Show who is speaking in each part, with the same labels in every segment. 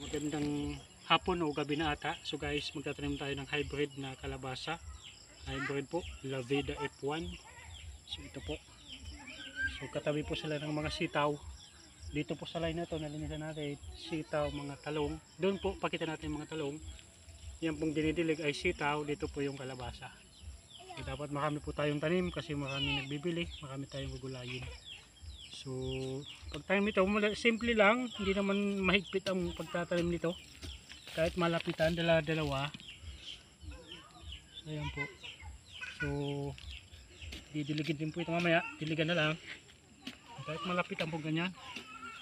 Speaker 1: Magandang hapon o gabi na ata. So guys, magtatanim tayo ng hybrid na kalabasa. Hybrid po, La Vida F1. So ito po. So katabi po sila ng mga sitaw. Dito po sa line na ito, nalinisan natin sitaw, mga talong. Doon po, pakita natin mga talong. Yan pong dinidilig ay sitaw. Dito po yung kalabasa. So dapat marami po tayong tanim kasi marami nagbibili. Marami tayong gugulayin. So pagtanim nito, simple lang. Hindi naman mahigpit ang pagtatanim nito. Kahit malapitan, dalawa. So ayan po. So didiligin din po ito mamaya. Diligan na lang. Kahit malapitan po ganyan.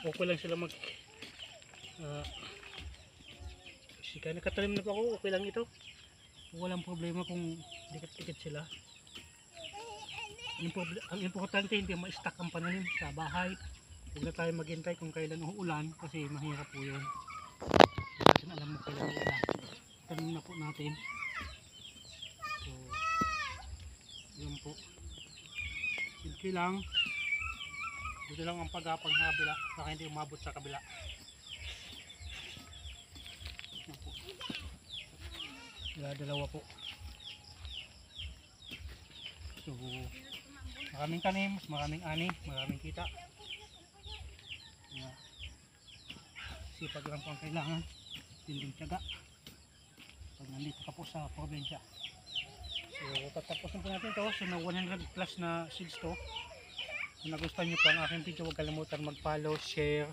Speaker 1: Okay lang sila mag sika nakatanim na po ako. Okay lang ito. Walang problema kung dikit-dikit sila. Ang importante hindi ma-stack ang pananim sa bahay. Huwag na tayo maghintay kung kailan uulan kasi mahirap po yun. Kasi alam mo kailan uulan. Tanim na po natin. So yun po. Simple lang. Dito lang ang pagapang sa kabila baka hindi umabot sa kabila. Yan po. Dalawa po. So maraming tanim, maraming ani, maraming kita. Sipag lang po ang kailangan. Tinding tiyaga. Pag nandito ka po sa probinsya. So tatapusin po natin ito. So na 100 plus na seeds to. Kung nagustuhan nyo po ang aking video, huwag kalimutan mag-follow, share,